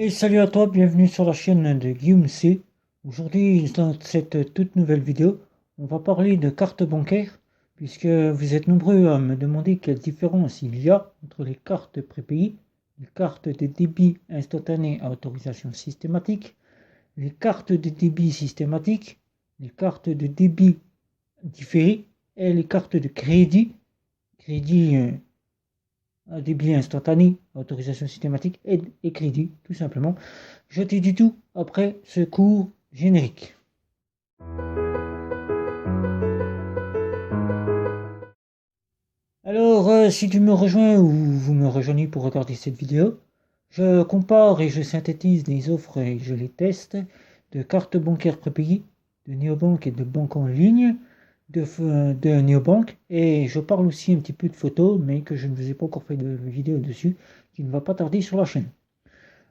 Et salut à toi, bienvenue sur la chaîne de Guillaume C. Aujourd'hui, dans cette toute nouvelle vidéo, on va parler de cartes bancaires, puisque vous êtes nombreux à me demander quelle différence il y a entre les cartes prépayées, les cartes de débit instantané à autorisation systématique, les cartes de débit systématique, les cartes de débit différé et les cartes de crédit à débit instantané, autorisation systématique et crédit, tout simplement. Je te dis tout après ce cours générique. Alors, si tu me rejoins ou vous me rejoignez pour regarder cette vidéo, je compare et je synthétise les offres et je les teste de cartes bancaires prépayées, de néobanques et de banques en ligne, de néobanques, et je parle aussi un petit peu de photos, mais que je ne vous ai pas encore fait de vidéo dessus, qui ne va pas tarder sur la chaîne.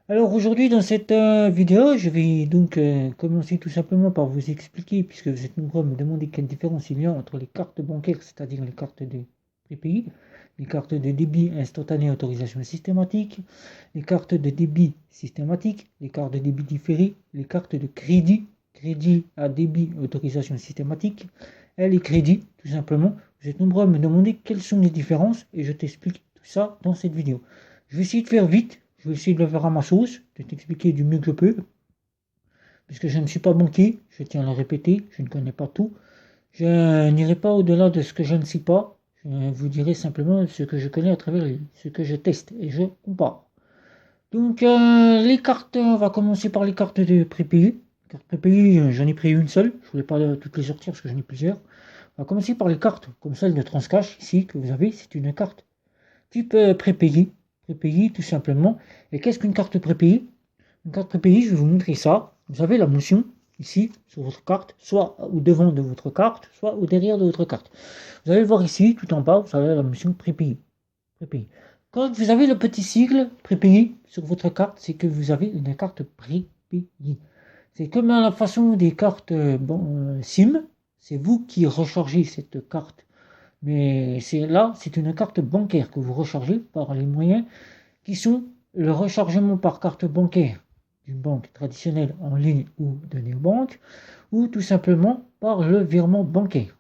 Alors aujourd'hui dans cette vidéo, je vais donc commencer tout simplement par vous expliquer, puisque vous êtes nombreux à me demander quelle différence il y a entre les cartes bancaires, c'est-à-dire les cartes de prépayées, les cartes de débit instantané autorisation systématique, les cartes de débit systématique, les cartes de débit différé, les cartes de crédit à débit autorisation systématique, et les crédits tout simplement. Vous êtes nombreux à me demander quelles sont les différences et je t'explique tout ça dans cette vidéo. Je vais essayer de faire vite. Je vais essayer de le faire à ma sauce, de t'expliquer du mieux que je peux. Puisque je ne suis pas banquier, je tiens à le répéter, je ne connais pas tout. Je n'irai pas au-delà de ce que je ne sais pas. Je vous dirai simplement ce que je connais à travers ce que je teste et je compare. Donc les cartes, on va commencer par les cartes de prépayées. Cartes prépayées, j'en ai pris une seule. Je ne voulais pas toutes les sortir parce que j'en ai plusieurs. On va commencer par les cartes, comme celle de Transcash ici que vous avez. C'est une carte type prépayée. Prépayée tout simplement. Et qu'est-ce qu'une carte prépayée? Une carte prépayée, je vais vous montrer ça. Vous avez la mention ici sur votre carte, soit au devant de votre carte, soit au derrière de votre carte. Vous allez le voir ici, tout en bas, vous avez la mention prépayée. Prépayée. Quand vous avez le petit sigle prépayé sur votre carte, c'est que vous avez une carte prépayée. C'est comme à la façon des cartes SIM, c'est vous qui rechargez cette carte. Mais c'est une carte bancaire que vous rechargez par les moyens qui sont le rechargement par carte bancaire d'une banque traditionnelle en ligne ou de néobanque, ou tout simplement par le virement bancaire.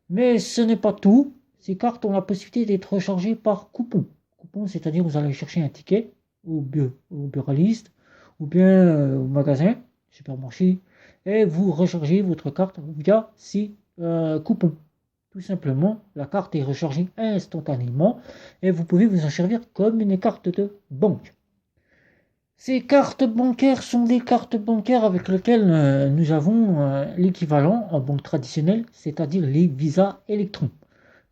Mais ce n'est pas tout. Ces cartes ont la possibilité d'être rechargées par coupon. Coupon, c'est-à-dire vous allez chercher un ticket au buraliste ou bien au magasin, supermarché, et vous rechargez votre carte via ces coupons. Tout simplement, la carte est rechargée instantanément et vous pouvez vous en servir comme une carte de banque. Ces cartes bancaires sont des cartes bancaires avec lesquelles nous avons l'équivalent en banque traditionnelle, c'est-à-dire les visas électrons.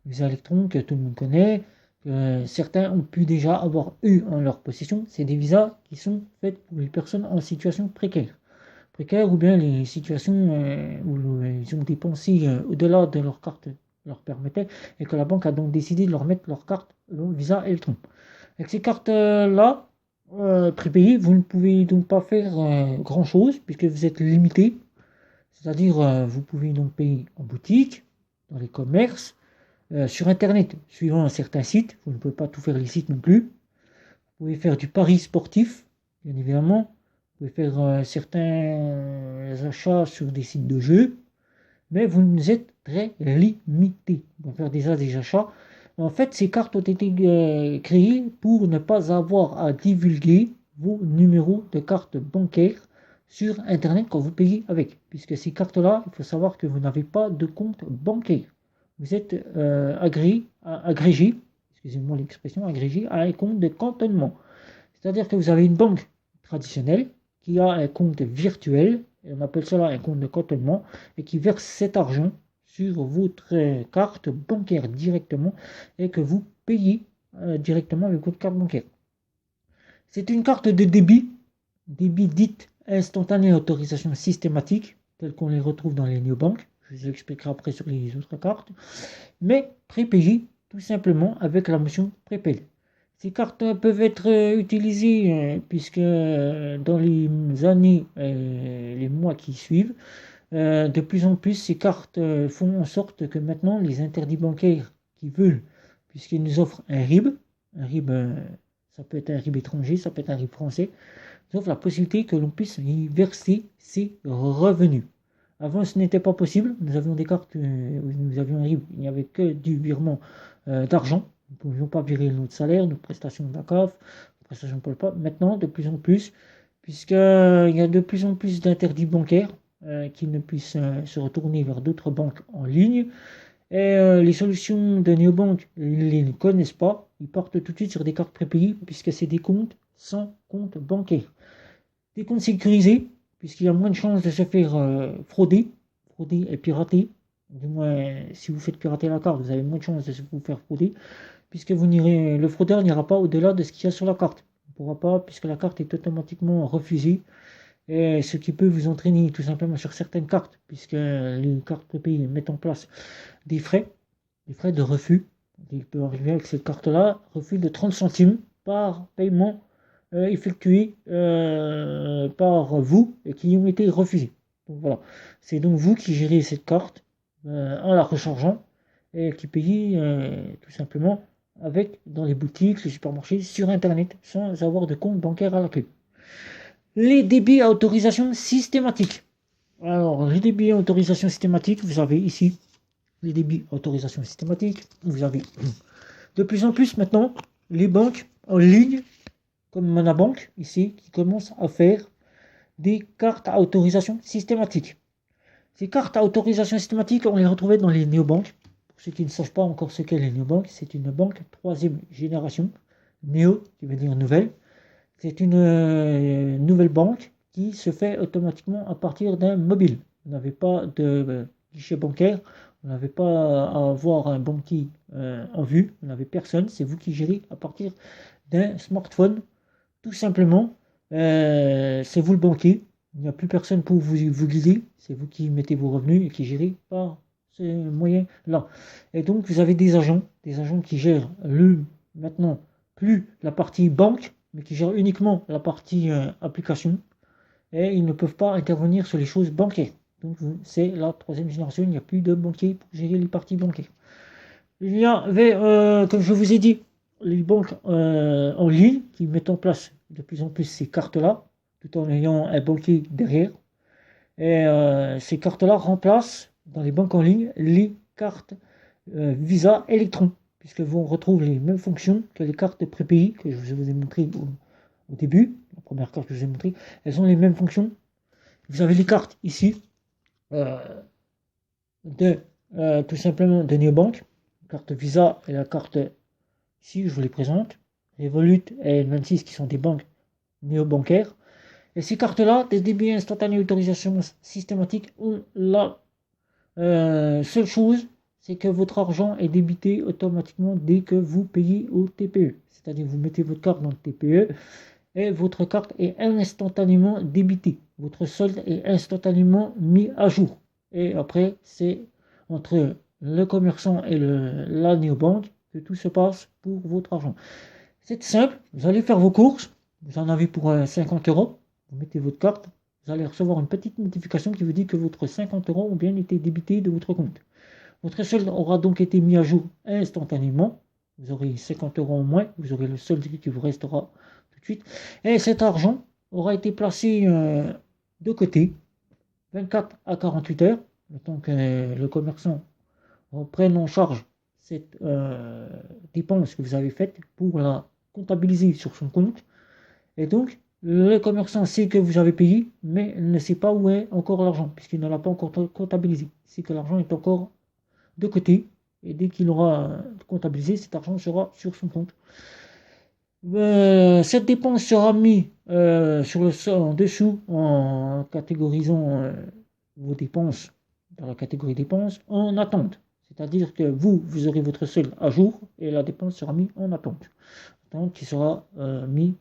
Visas électrons que tout le monde connaît, que certains ont pu déjà avoir eu en leur possession. C'est des visas qui sont faits pour les personnes en situation précaire. Précaire ou bien les situations où ils ont dépensé au-delà de leur carte leur permettait et que la banque a donc décidé de leur mettre leur carte, leur visa électron. Avec ces cartes-là, prépayées, vous ne pouvez donc pas faire grand-chose puisque vous êtes limité. C'est-à-dire, vous pouvez donc payer en boutique, dans les commerces, sur Internet, suivant un certain site. Vous ne pouvez pas tout faire les sites non plus. Vous pouvez faire du pari sportif, bien évidemment. Vous pouvez faire certains achats sur des sites de jeux, mais vous êtes très limité. Vous pouvez faire des achats. En fait, ces cartes ont été créées pour ne pas avoir à divulguer vos numéros de carte bancaire sur Internet quand vous payez avec. Puisque ces cartes-là, il faut savoir que vous n'avez pas de compte bancaire. Vous êtes agrégé, excusez-moi l'expression, agrégé à un compte de cantonnement. C'est-à-dire que vous avez une banque traditionnelle qui a un compte virtuel, et on appelle cela un compte de cantonnement, et qui verse cet argent sur votre carte bancaire directement et que vous payez directement avec votre carte bancaire. C'est une carte de débit dite instantanée à autorisation systématique, telle qu'on les retrouve dans les néobanques. Je vous expliquerai après sur les autres cartes, mais prépayée tout simplement avec la mention prépaid. Ces cartes peuvent être utilisées puisque dans les années et les mois qui suivent, de plus en plus ces cartes font en sorte que maintenant les interdits bancaires qui veulent, puisqu'ils nous offrent un RIB, ça peut être un RIB étranger, ça peut être un RIB français, offre la possibilité que l'on puisse y verser ses revenus. Avant, ce n'était pas possible. Nous avions des cartes où nous avions il n'y avait que du virement d'argent. Nous ne pouvions pas virer notre salaire, nos prestations de la CAF, nos prestations pour le pas. Maintenant, de plus en plus, puisqu'il y a de plus en plus d'interdits bancaires qui ne puissent se retourner vers d'autres banques en ligne. Et les solutions de néobanques, ils ne connaissent pas. Ils partent tout de suite sur des cartes prépayées puisque c'est des comptes sans compte bancaire. Des comptes sécurisés puisqu'il y a moins de chances de se faire frauder et pirater. Du moins, si vous faites pirater la carte, vous avez moins de chances de vous faire frauder puisque le fraudeur n'ira pas au-delà de ce qu'il y a sur la carte. Il ne pourra pas puisque la carte est automatiquement refusée. Et ce qui peut vous entraîner tout simplement sur certaines cartes, puisque les cartes prépayées mettent en place des frais de refus. Il peut arriver avec cette carte-là, refus de 30 centimes par paiement effectué par vous et qui ont été refusés. Donc voilà, c'est donc vous qui gérez cette carte en la rechargeant et qui payez tout simplement avec dans les boutiques, les supermarchés, sur internet, sans avoir de compte bancaire à la clé. Les débits à autorisation systématique. Alors, les débits à autorisation systématique, vous avez ici les débits à autorisation systématique. Vous avez de plus en plus maintenant les banques en ligne, comme Monabank ici, qui commencent à faire des cartes à autorisation systématique. Ces cartes à autorisation systématique, on les retrouvait dans les néobanques. Pour ceux qui ne savent pas encore ce qu'est les néobanques, c'est une banque troisième génération. Néo, qui veut dire nouvelle. C'est une nouvelle banque qui se fait automatiquement à partir d'un mobile. Vous n'avez pas de guichet bancaire, vous n'avez pas à avoir un banquier en vue, vous n'avez personne, c'est vous qui gérez à partir d'un smartphone. Tout simplement, c'est vous le banquier, il n'y a plus personne pour vous guider, c'est vous qui mettez vos revenus et qui gérez par ce moyen-là. Et donc vous avez des agents qui gèrent maintenant plus la partie banque, mais qui gèrent uniquement la partie application, et ils ne peuvent pas intervenir sur les choses bancaires. Donc c'est la troisième génération, il n'y a plus de banquiers pour gérer les parties bancaires. Il y avait, comme je vous ai dit, les banques en ligne qui mettent en place de plus en plus ces cartes-là, tout en ayant un banquier derrière. Et ces cartes-là remplacent dans les banques en ligne les cartes Visa Electron, puisque vous retrouvez les mêmes fonctions que les cartes prépayées que je vous ai montré au début, la première carte que je vous ai montré, elles ont les mêmes fonctions. Vous avez les cartes ici tout simplement de Neobank, la carte Visa et la carte ici, je vous les présente, Revolut et N26 qui sont des banques néobancaires. Et ces cartes-là, des débits instantanés d'autorisation systématique, ont la seule chose, c'est que votre argent est débité automatiquement dès que vous payez au TPE. C'est-à-dire vous mettez votre carte dans le TPE et votre carte est instantanément débitée. Votre solde est instantanément mis à jour. Et après, c'est entre le commerçant et la néobanque que tout se passe pour votre argent. C'est simple, vous allez faire vos courses, vous en avez pour 50 €, vous mettez votre carte, vous allez recevoir une petite notification qui vous dit que votre 50 € ont bien été débités de votre compte. Votre solde aura donc été mis à jour instantanément. Vous aurez 50 € en moins, vous aurez le solde qui vous restera tout de suite. Et cet argent aura été placé de côté 24 à 48 heures, le temps que le commerçant prenne en charge cette dépense que vous avez faite pour la comptabiliser sur son compte. Et donc, le commerçant sait que vous avez payé, mais ne sait pas où est encore l'argent, puisqu'il ne l'a pas encore comptabilisé. C'est que l'argent est encore de côté, et dès qu'il aura comptabilisé, cet argent sera sur son compte. Cette dépense sera mise en dessous en catégorisant vos dépenses dans la catégorie dépenses en attente. C'est-à-dire que vous aurez votre solde à jour et la dépense sera mise en attente. Qui sera mis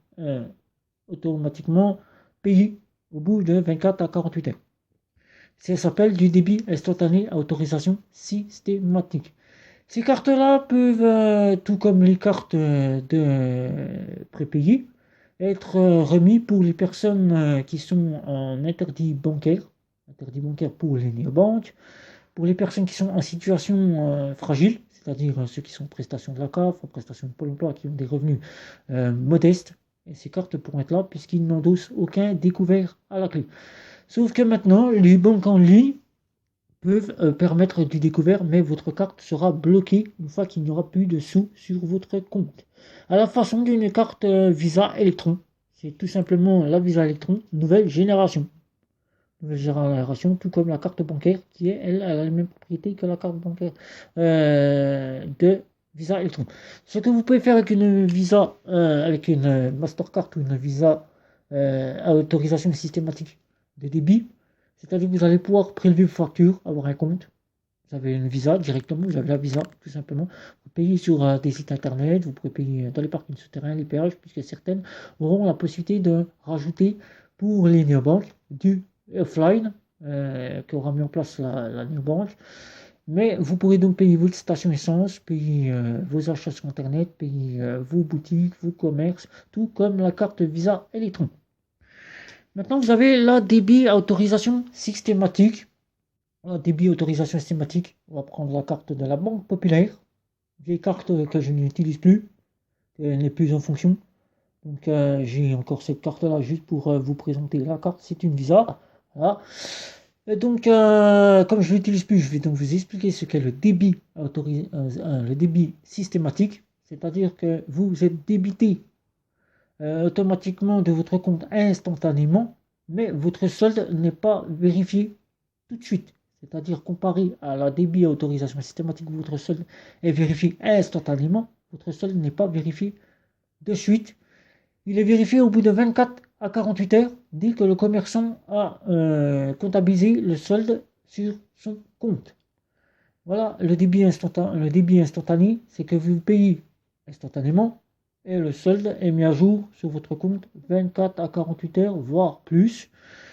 automatiquement payé au bout de 24 à 48 heures. Ça s'appelle du débit instantané à autorisation systématique. Ces cartes-là peuvent, tout comme les cartes de prépayées, être remis pour les personnes qui sont en interdit bancaire pour les néobanques, pour les personnes qui sont en situation fragile, c'est-à-dire ceux qui sont en prestation de la CAF, en prestation de Pôle emploi, qui ont des revenus modestes, Et ces cartes pourront être là puisqu'ils n'endossent aucun découvert à la clé. Sauf que maintenant, les banques en ligne peuvent permettre du découvert, mais votre carte sera bloquée une fois qu'il n'y aura plus de sous sur votre compte. À la façon d'une carte Visa Electron. C'est tout simplement la Visa Electron nouvelle génération. Nouvelle génération, tout comme la carte bancaire, qui est, elle a la même propriété que la carte bancaire de Visa Electron. Ce que vous pouvez faire avec une Visa, avec une Mastercard ou une Visa à autorisation systématique de débit, c'est-à-dire que vous allez pouvoir prélever vos factures, avoir un compte. Vous avez une Visa directement, vous avez la Visa tout simplement. Vous payez sur des sites internet, vous pouvez payer dans les parkings souterrains, les péages, puisque certaines auront la possibilité de rajouter pour les néobanques du offline qu'aura mis en place la néobanque. Mais vous pourrez donc payer votre station essence, payer vos achats sur internet, payer vos boutiques, vos commerces, tout comme la carte Visa Electron. Maintenant, vous avez la débit à autorisation systématique. La débit à autorisation systématique, on va prendre la carte de la Banque Populaire. Vieille carte que je n'utilise plus, elle n'est plus en fonction. Donc j'ai encore cette carte-là juste pour vous présenter la carte. C'est une Visa. Voilà. Et donc, comme je ne l'utilise plus, je vais donc vous expliquer ce qu'est le débit le débit systématique. C'est-à-dire que vous êtes débité automatiquement de votre compte instantanément, mais votre solde n'est pas vérifié tout de suite. C'est-à-dire comparé à la débit à autorisation systématique, votre solde est vérifié instantanément, votre solde n'est pas vérifié de suite. Il est vérifié au bout de 24 à 48 heures, dès que le commerçant a comptabilisé le solde sur son compte. Voilà, le débit instantané, c'est que vous payez instantanément et le solde est mis à jour sur votre compte 24 à 48 heures, voire plus,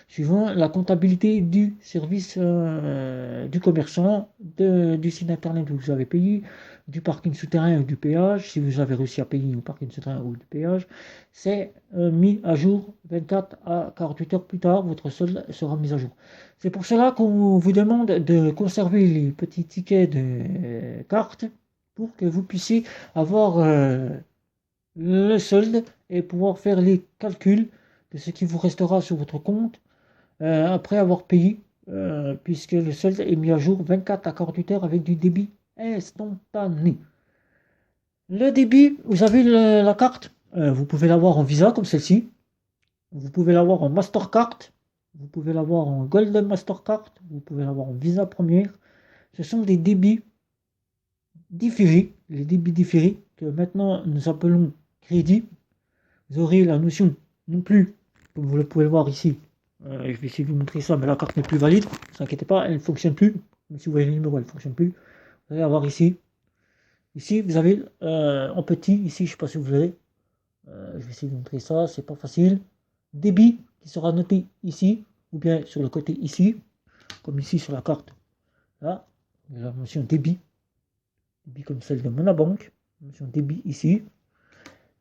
suivant la comptabilité du service du commerçant, du site internet où vous avez payé, du parking souterrain ou du péage, si vous avez réussi à payer au parking souterrain ou du péage, c'est mis à jour 24 à 48 heures plus tard, votre solde sera mis à jour. C'est pour cela qu'on vous demande de conserver les petits tickets de carte pour que vous puissiez avoir le solde et pouvoir faire les calculs de ce qui vous restera sur votre compte après avoir payé, puisque le solde est mis à jour 24 à 48 heures avec du débit instantané. Le débit, vous avez la carte, vous pouvez l'avoir en Visa comme celle-ci, vous pouvez l'avoir en Mastercard, vous pouvez l'avoir en Golden Mastercard, vous pouvez l'avoir en Visa première. Ce sont des débits différés, les débits différés que maintenant nous appelons crédit. Vous aurez la notion non plus, comme vous le pouvez le voir ici, je vais essayer de vous montrer ça, mais la carte n'est plus valide, ne vous inquiétez pas, elle ne fonctionne plus. Même si vous voyez le numéro, elle ne fonctionne plus. Vous allez avoir ici, vous avez en petit, ici, je ne sais pas si vous avez, je vais essayer de vous montrer ça, c'est pas facile. Débit qui sera noté ici, ou bien sur le côté ici, comme ici sur la carte. Là, la mention débit comme celle de Monabank, mention débit ici.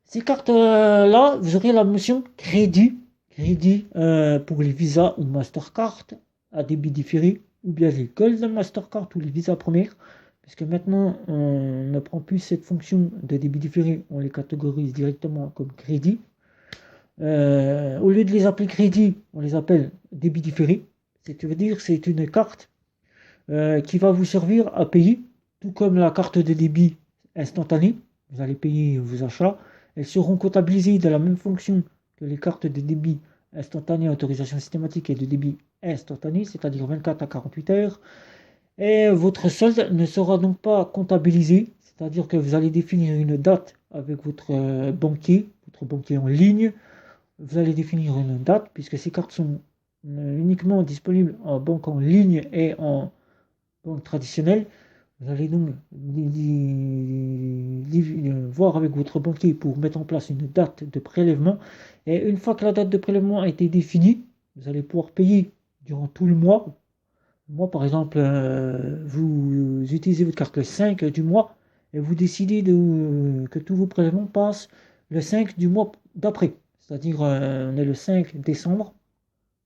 Ces cartes-là, vous aurez la mention crédit pour les Visa ou Mastercard à débit différé, ou bien les Golden Mastercard ou les Visa premières, puisque maintenant on ne prend plus cette fonction de débit différé, on les catégorise directement comme crédit. Au lieu de les appeler crédit, on les appelle débit différé. C'est-à-dire c'est une carte qui va vous servir à payer, tout comme la carte de débit instantanée. Vous allez payer vos achats. Elles seront comptabilisées de la même fonction que les cartes de débit instantané, autorisation systématique et de débit instantané, c'est-à-dire 24 à 48 heures. Et votre solde ne sera donc pas comptabilisé, c'est-à-dire que vous allez définir une date avec votre banquier en ligne. Vous allez définir une date, puisque ces cartes sont uniquement disponibles en banque en ligne et en banque traditionnelle. Vous allez donc voir avec votre banquier pour mettre en place une date de prélèvement. Et une fois que la date de prélèvement a été définie, vous allez pouvoir payer durant tout le mois. Moi, par exemple, vous utilisez votre carte le 5 du mois et vous décidez que tous vos prélèvements passent le 5 du mois d'après. C'est-à-dire, on est le 5 décembre.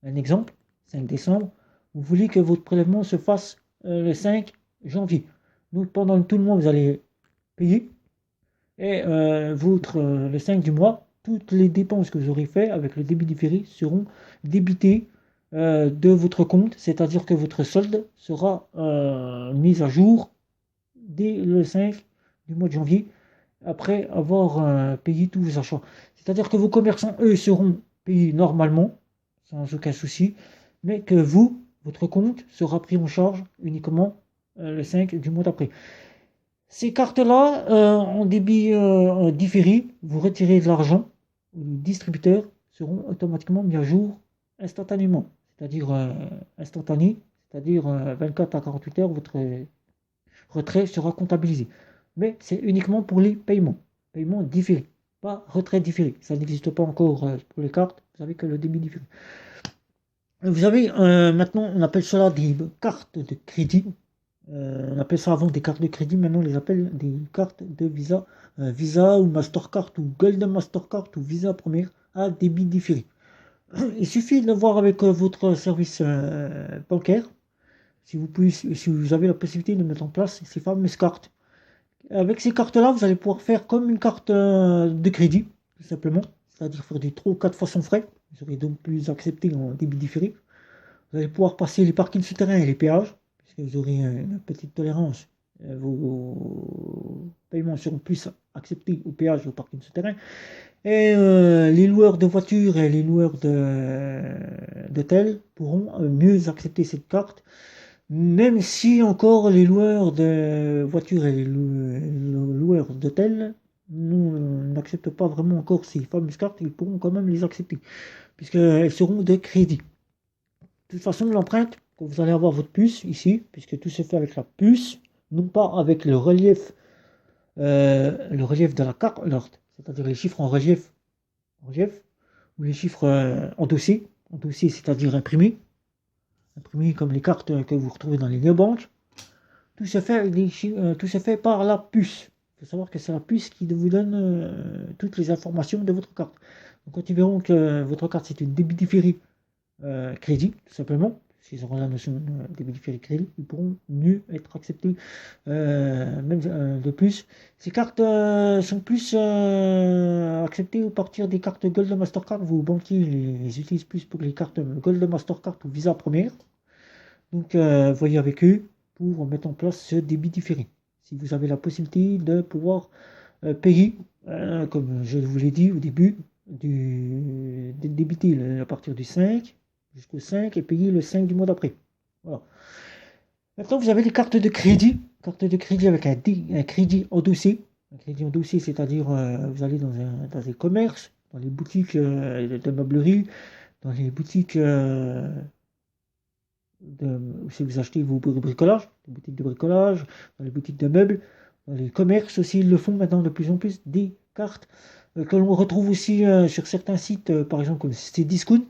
Un exemple, 5 décembre. Vous voulez que votre prélèvement se fasse le 5 janvier. Donc pendant tout le mois, vous allez payer. Et le 5 du mois, toutes les dépenses que vous aurez faites avec le débit différé seront débitées de votre compte, c'est-à-dire que votre solde sera mis à jour dès le 5 du mois de janvier, après avoir payé tous vos achats. C'est-à-dire que vos commerçants, eux, seront payés normalement, sans aucun souci, mais que vous, votre compte, sera pris en charge uniquement le 5 du mois d'après. Ces cartes-là, en débit différé, vous retirez de l'argent, les distributeurs seront automatiquement mis à jour instantanément, c'est-à-dire instantané, c'est-à-dire 24 à 48 heures, votre retrait sera comptabilisé. Mais c'est uniquement pour les paiements différés, pas retrait différé. Ça n'existe pas encore pour les cartes, vous savez que le débit différé. Vous avez maintenant, on appelle cela des cartes de crédit. On appelle ça avant des cartes de crédit, maintenant on les appelle des cartes de Visa, Visa ou Mastercard ou Golden Mastercard ou Visa première à débit différé. Il suffit de voir avec votre service bancaire si vous avez la possibilité de mettre en place ces fameuses cartes. Avec ces cartes-là, vous allez pouvoir faire comme une carte de crédit, tout simplement, c'est-à-dire faire des 3 ou 4 fois sans frais. Vous serez donc plus accepté en débit différé. Vous allez pouvoir passer les parkings souterrains et les péages, puisque vous aurez une petite tolérance. Vos paiements seront plus acceptés au péage et au parking souterrain. Et les loueurs de voitures et les loueurs d'hôtels pourront mieux accepter cette carte, même si encore les loueurs de voitures et les loueurs d'hôtels n'acceptent pas vraiment encore ces fameuses cartes, ils pourront quand même les accepter, puisqu'elles seront de crédit. De toute façon, l'empreinte, quand vous allez avoir votre puce ici, puisque tout se fait avec la puce, non pas avec le relief de la carte, c'est-à-dire les chiffres en relief, ou les chiffres endossés, c'est-à-dire imprimés comme les cartes que vous retrouvez dans les néobanques. Tout se fait par la puce. Il faut savoir que c'est la puce qui vous donne toutes les informations de votre carte. Donc quand ils verront que votre carte c'est une débit différé crédit, tout simplement, s'ils auront la notion de débit différé crédit, ils pourront mieux être acceptés. Même de plus, ces cartes sont plus acceptées à partir des cartes Gold Mastercard. Vos banquiers les utilisent plus pour les cartes Gold Mastercard ou Visa première. Donc voyez avec eux pour mettre en place ce débit différé. Si vous avez la possibilité de pouvoir payer, comme je vous l'ai dit au début, de débiter à partir du 5 jusqu'au 5 et payer le 5 du mois d'après. Voilà. Maintenant, vous avez les cartes de crédit. Carte de crédit avec un crédit endossé. Un crédit endossé, c'est-à-dire vous allez dans des commerces, dans les boutiques de meublerie, dans les boutiques si vous achetez vos bricolages, des boutiques de bricolage, dans les boutiques de meubles, dans les commerces aussi, ils le font maintenant de plus en plus, des cartes que l'on retrouve aussi sur certains sites, par exemple comme Cdiscount,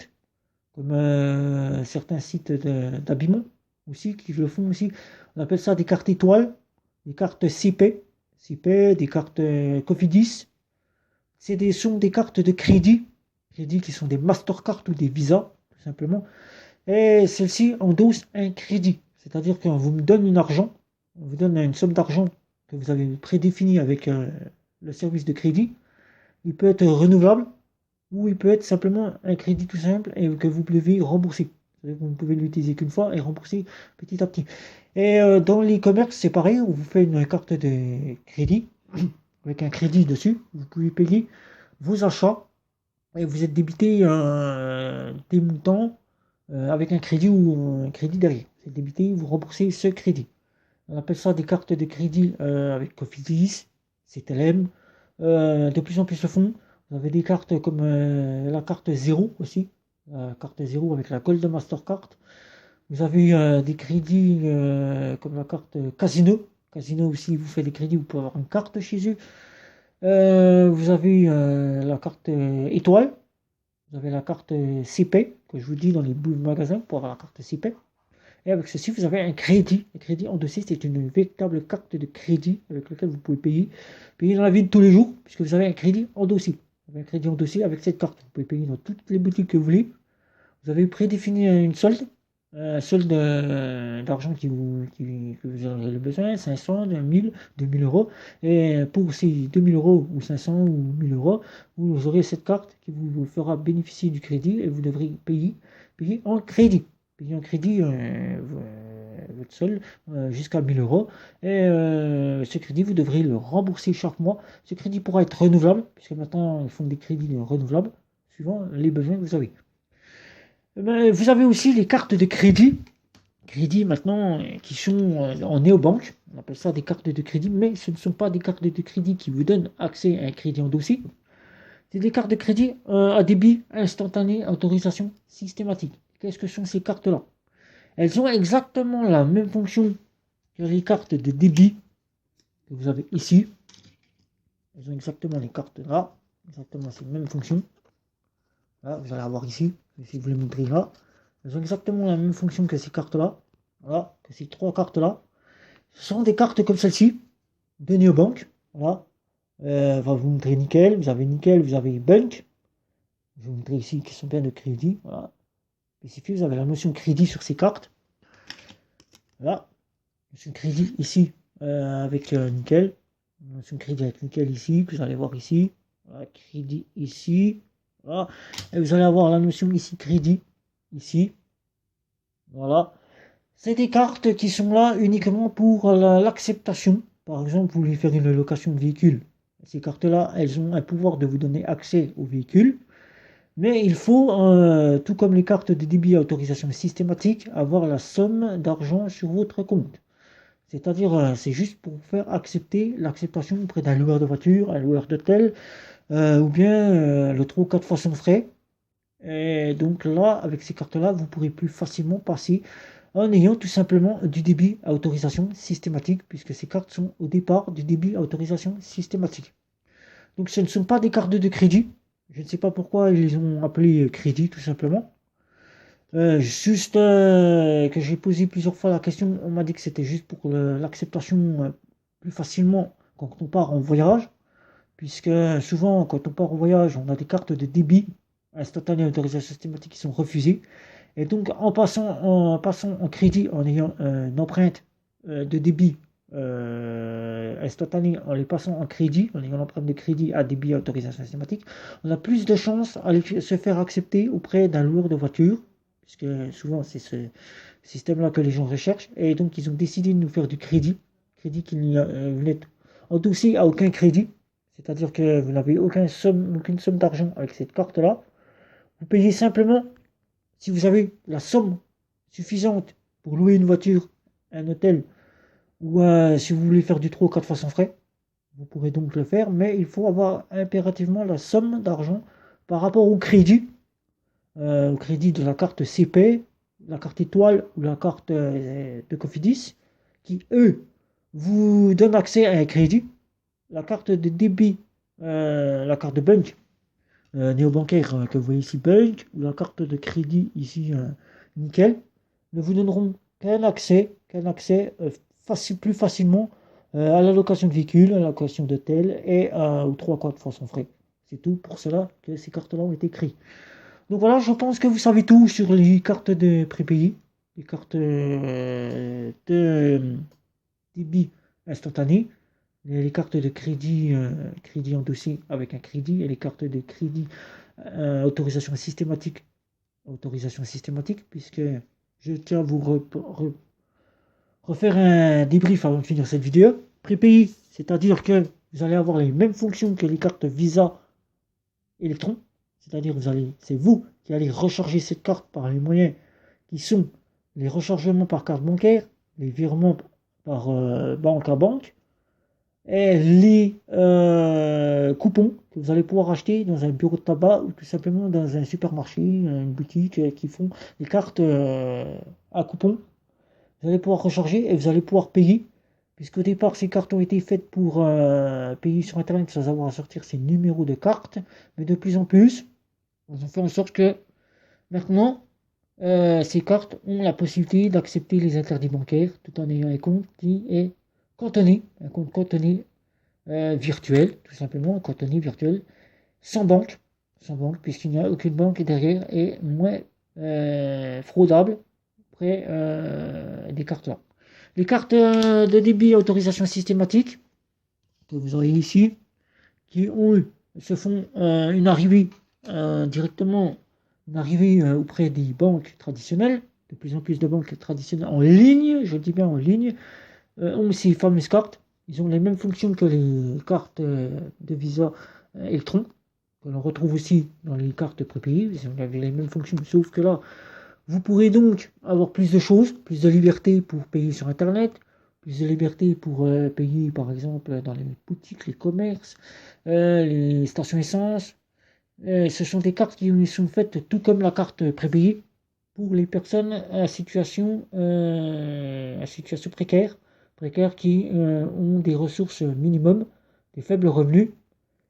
comme certains sites d'habillement aussi, qui le font aussi. On appelle ça des cartes étoiles, des cartes CP, des cartes Cofidis. Sont des cartes de crédit qui sont des Mastercard ou des Visa, tout simplement. Et celle-ci endosse un crédit, c'est-à-dire qu'on vous donne on vous donne une somme d'argent que vous avez prédéfinie avec le service de crédit. Il peut être renouvelable ou il peut être simplement un crédit tout simple et que vous devez rembourser. Vous ne pouvez l'utiliser qu'une fois et rembourser petit à petit. Et dans les commerces, c'est pareil, on vous fait une carte de crédit avec un crédit dessus. Vous pouvez payer vos achats et vous êtes débité des montants avec un crédit ou un crédit derrière. C'est débité, vous remboursez ce crédit. On appelle ça des cartes de crédit avec Cofidis, CTLM. De plus en plus le font. Vous avez des cartes comme la carte 0 aussi. La carte 0 avec la Gold Mastercard. Vous avez des crédits comme la carte Casino. Casino aussi vous fait des crédits, vous pouvez avoir une carte chez eux. Vous avez la carte étoile. Vous avez la carte CP, que je vous dis dans les magasins pour avoir la carte CP. Et avec ceci, vous avez un crédit. Le crédit endossé, c'est une véritable carte de crédit avec laquelle vous pouvez payer dans la vie de tous les jours, puisque vous avez un crédit endossé. Vous avez un crédit endossé avec cette carte. Vous pouvez payer dans toutes les boutiques que vous voulez. Vous avez prédéfini une solde solde d'argent que vous aurez besoin, 500, 1000, 2000 euros. Et pour ces 2000 euros ou 500 ou 1000 euros, vous aurez cette carte qui vous fera bénéficier du crédit et vous devrez payer en crédit. Payer en crédit votre solde jusqu'à 1000 euros. Et ce crédit, vous devrez le rembourser chaque mois. Ce crédit pourra être renouvelable, puisque maintenant ils font des crédits renouvelables suivant les besoins que vous avez. Vous avez aussi les cartes de crédit maintenant qui sont en néobanque. On appelle ça des cartes de crédit, mais ce ne sont pas des cartes de crédit qui vous donnent accès à un crédit en dossier. C'est des cartes de crédit à débit instantané, autorisation systématique. Qu'est-ce que sont ces cartes-là? Elles ont exactement la même fonction que les cartes de débit que vous avez ici. Elles ont exactement les cartes là, exactement ces mêmes fonctions. Là, vous allez avoir ici, je vais essayer de vous les montrer là. Elles ont exactement la même fonction que ces cartes-là. Voilà, que ces trois cartes-là. Ce sont des cartes comme celle-ci, de Neobank. Voilà. On va vous montrer Nickel. Vous avez Nickel, vous avez Bank. Je vais vous montrer ici qui sont bien de crédit. Voilà. Spécifié, vous avez la notion crédit sur ces cartes. Voilà. Notion crédit ici avec Nickel. Notion crédit avec Nickel ici, que vous allez voir ici. Voilà, crédit ici. Voilà. Et vous allez avoir la notion ici crédit ici. Voilà. C'est des cartes qui sont là uniquement pour l'acceptation. Par exemple, vous voulez faire une location de véhicule. Ces cartes-là, elles ont un pouvoir de vous donner accès au véhicule. Mais il faut, tout comme les cartes de débit à autorisation systématique, avoir la somme d'argent sur votre compte. C'est-à-dire, c'est juste pour faire accepter l'acceptation auprès d'un loueur de voiture, un loueur d'hôtel, ou bien le 3 ou 4 fois sans frais. Et donc là, avec ces cartes-là, vous pourrez plus facilement passer en ayant tout simplement du débit à autorisation systématique, puisque ces cartes sont au départ du débit à autorisation systématique. Donc ce ne sont pas des cartes de crédit. Je ne sais pas pourquoi ils les ont appelées crédit, tout simplement. Juste que j'ai posé plusieurs fois la question, on m'a dit que c'était juste pour l'acceptation plus facilement quand on part en voyage, puisque souvent quand on part en voyage, on a des cartes de débit instantané à autorisation systématique qui sont refusées. Et donc en passant en crédit, en ayant une empreinte de débit instantanée, en les passant en crédit, en ayant l'empreinte de crédit à débit à autorisation systématique, on a plus de chances à se faire accepter auprès d'un loueur de voiture, puisque souvent c'est ce système-là que les gens recherchent, et donc ils ont décidé de nous faire du crédit qui vous n'êtes endossé à aucun crédit, c'est-à-dire que vous n'avez aucune somme d'argent avec cette carte-là. Vous payez simplement, si vous avez la somme suffisante pour louer une voiture, un hôtel, ou si vous voulez faire du 3 ou 4 fois sans frais, vous pourrez donc le faire, mais il faut avoir impérativement la somme d'argent par rapport au crédit de la carte CP, la carte étoile ou la carte de Cofidis, qui eux vous donnent accès à un crédit. La carte de débit, la carte de banque, néobancaire que vous voyez ici, banque, ou la carte de crédit ici, nickel, ne vous donneront qu'un accès plus facilement à la location de véhicules, à la location d'hôtel et aux 3-4 fois sans frais. C'est tout pour cela que ces cartes-là ont été créées. Donc voilà, je pense que vous savez tout sur les cartes de prépayées, les cartes de débit instantané, les cartes de crédit, crédit endossé avec un crédit, et les cartes de crédit autorisation systématique, puisque je tiens à vous refaire un débrief avant de finir cette vidéo. Prépayé, c'est-à-dire que vous allez avoir les mêmes fonctions que les cartes Visa Electron, c'est-à-dire c'est vous qui allez recharger cette carte par les moyens qui sont les rechargements par carte bancaire, les virements par banque à banque, et les coupons que vous allez pouvoir acheter dans un bureau de tabac ou tout simplement dans un supermarché, une boutique qui font des cartes à coupons. Vous allez pouvoir recharger et vous allez pouvoir payer, puisqu'au départ ces cartes ont été faites pour payer sur internet sans avoir à sortir ces numéros de carte, mais de plus en plus on fait en sorte que maintenant ces cartes ont la possibilité d'accepter les interdits bancaires tout en ayant un compte qui est un compte cantonné virtuel, tout simplement, un cantonné virtuel, sans banque, puisqu'il n'y a aucune banque derrière, et moins fraudable, auprès des cartes là. Les cartes de débit à autorisation systématique que vous aurez ici, qui se font une arrivée directement, une arrivée auprès des banques traditionnelles, de plus en plus de banques traditionnelles en ligne, je dis bien en ligne, ont ces fameuses cartes. Ils ont les mêmes fonctions que les cartes de Visa Electron, que l'on retrouve aussi dans les cartes prépayées. Ils ont les mêmes fonctions, sauf que là, vous pourrez donc avoir plus de choses, plus de liberté pour payer sur Internet, plus de liberté pour payer par exemple dans les boutiques, les commerces, les stations essence. Ce sont des cartes qui sont faites tout comme la carte prépayée pour les personnes à situation précaires qui ont des ressources minimum, des faibles revenus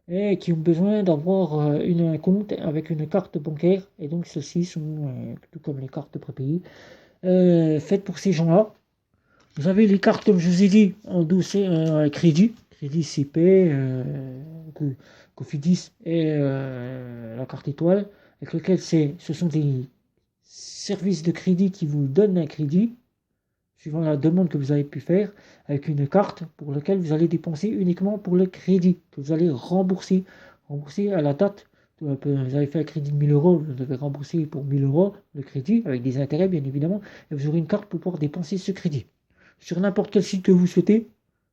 et qui ont besoin d'avoir un compte avec une carte bancaire. Et donc ceux-ci sont, tout comme les cartes prépayées, faites pour ces gens-là. Vous avez les cartes, comme je vous ai dit, endossées crédit CP, Cofidis et la carte étoile, avec lequel ce sont des services de crédit qui vous donnent un crédit, suivant la demande que vous avez pu faire, avec une carte pour laquelle vous allez dépenser uniquement pour le crédit, que vous allez rembourser à la date. Vous avez fait un crédit de 1000 euros, vous devez rembourser pour 1000 euros le crédit, avec des intérêts bien évidemment, et vous aurez une carte pour pouvoir dépenser ce crédit. Sur n'importe quel site que vous souhaitez,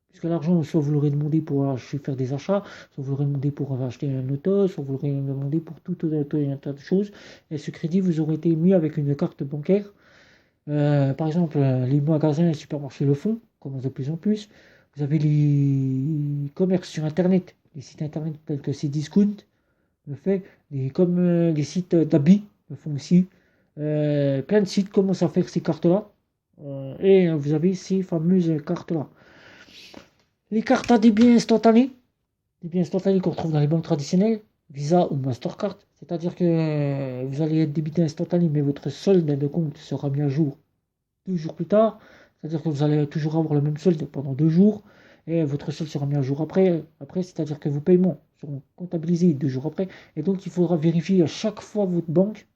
puisque l'argent, soit vous l'aurez demandé pour faire des achats, soit vous l'aurez demandé pour acheter un auto, soit vous l'aurez demandé pour tout un tas de choses, et ce crédit vous aurez été mis avec une carte bancaire. Par exemple, les magasins et les supermarchés le font, commencent de plus en plus. Vous avez les commerces sur Internet, les sites Internet tels que Cdiscount le fait, comme les sites d'habits le font aussi. Plein de sites commencent à faire ces cartes-là. Et vous avez ces fameuses cartes-là. Les cartes à des biens instantanés qu'on retrouve dans les banques traditionnelles, Visa ou Mastercard, c'est-à-dire que vous allez être débité instantané, mais votre solde de compte sera mis à jour 2 jours plus tard, c'est-à-dire que vous allez toujours avoir le même solde pendant 2 jours, et votre solde sera mis à jour après, c'est-à-dire que vos paiements seront comptabilisés 2 jours après, et donc il faudra vérifier à chaque fois votre banque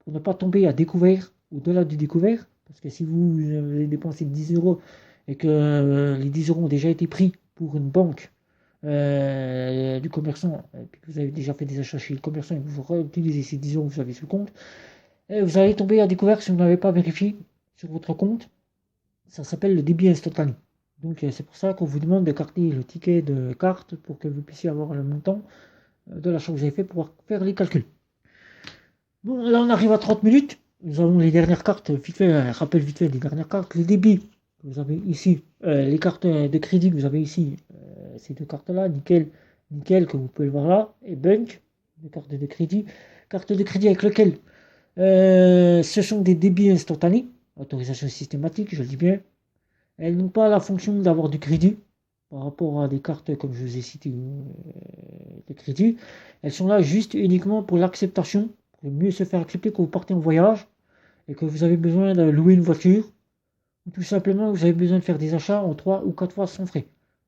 pour ne pas tomber à découvert, au-delà du découvert, parce que si vous avez dépensé 10 euros et que les 10 euros ont déjà été pris pour une banque du commerçant, et puis que vous avez déjà fait des achats chez le commerçant et que vous réutilisez ces 10 euros que vous avez sur le compte, et vous allez tomber à découvert si vous n'avez pas vérifié sur votre compte. Ça s'appelle le débit instantané. Donc c'est pour ça qu'on vous demande de carter le ticket de carte pour que vous puissiez avoir le montant de l'achat que vous avez fait pour pouvoir faire les calculs. Bon, là on arrive à 30 minutes. Nous avons les dernières cartes, vite fait, un rappel vite fait des dernières cartes. Les débits que vous avez ici, les cartes de crédit que vous avez ici, ces deux cartes-là, nickel, que vous pouvez le voir là, et Bunk, les cartes de crédit. Cartes de crédit avec lesquelles ce sont des débits instantanés, autorisation systématique, je le dis bien. Elles n'ont pas la fonction d'avoir du crédit par rapport à des cartes comme je vous ai cité de crédit. Elles sont là juste uniquement pour l'acceptation, pour mieux se faire accepter quand vous partez en voyage et que vous avez besoin de louer une voiture, ou tout simplement vous avez besoin de faire des achats en 3 ou 4 fois sans frais.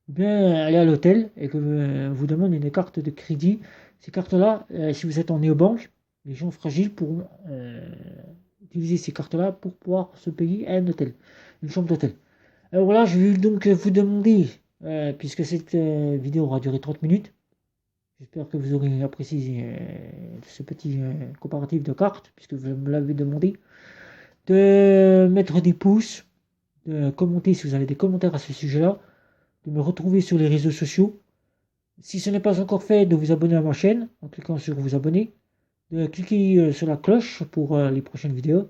Ou bien aller à l'hôtel et que vous demande une carte de crédit. Ces cartes-là, si vous êtes en néobanque, les gens fragiles pourront utiliser ces cartes-là pour pouvoir se payer un hôtel, une chambre d'hôtel. Voilà, je vais donc vous demander, puisque cette vidéo aura duré 30 minutes, j'espère que vous aurez apprécié ce petit comparatif de cartes, puisque vous me l'avez demandé, de mettre des pouces, de commenter si vous avez des commentaires à ce sujet-là, de me retrouver sur les réseaux sociaux. Si ce n'est pas encore fait, de vous abonner à ma chaîne en cliquant sur vous abonner, de cliquer sur la cloche pour les prochaines vidéos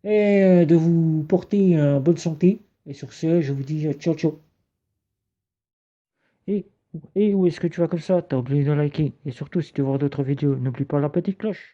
et de vous porter en bonne santé. Et sur ce, je vous dis ciao ciao. Et, et où est-ce que tu vas comme ça? T'as oublié de liker. Et surtout, si tu veux voir d'autres vidéos, n'oublie pas la petite cloche.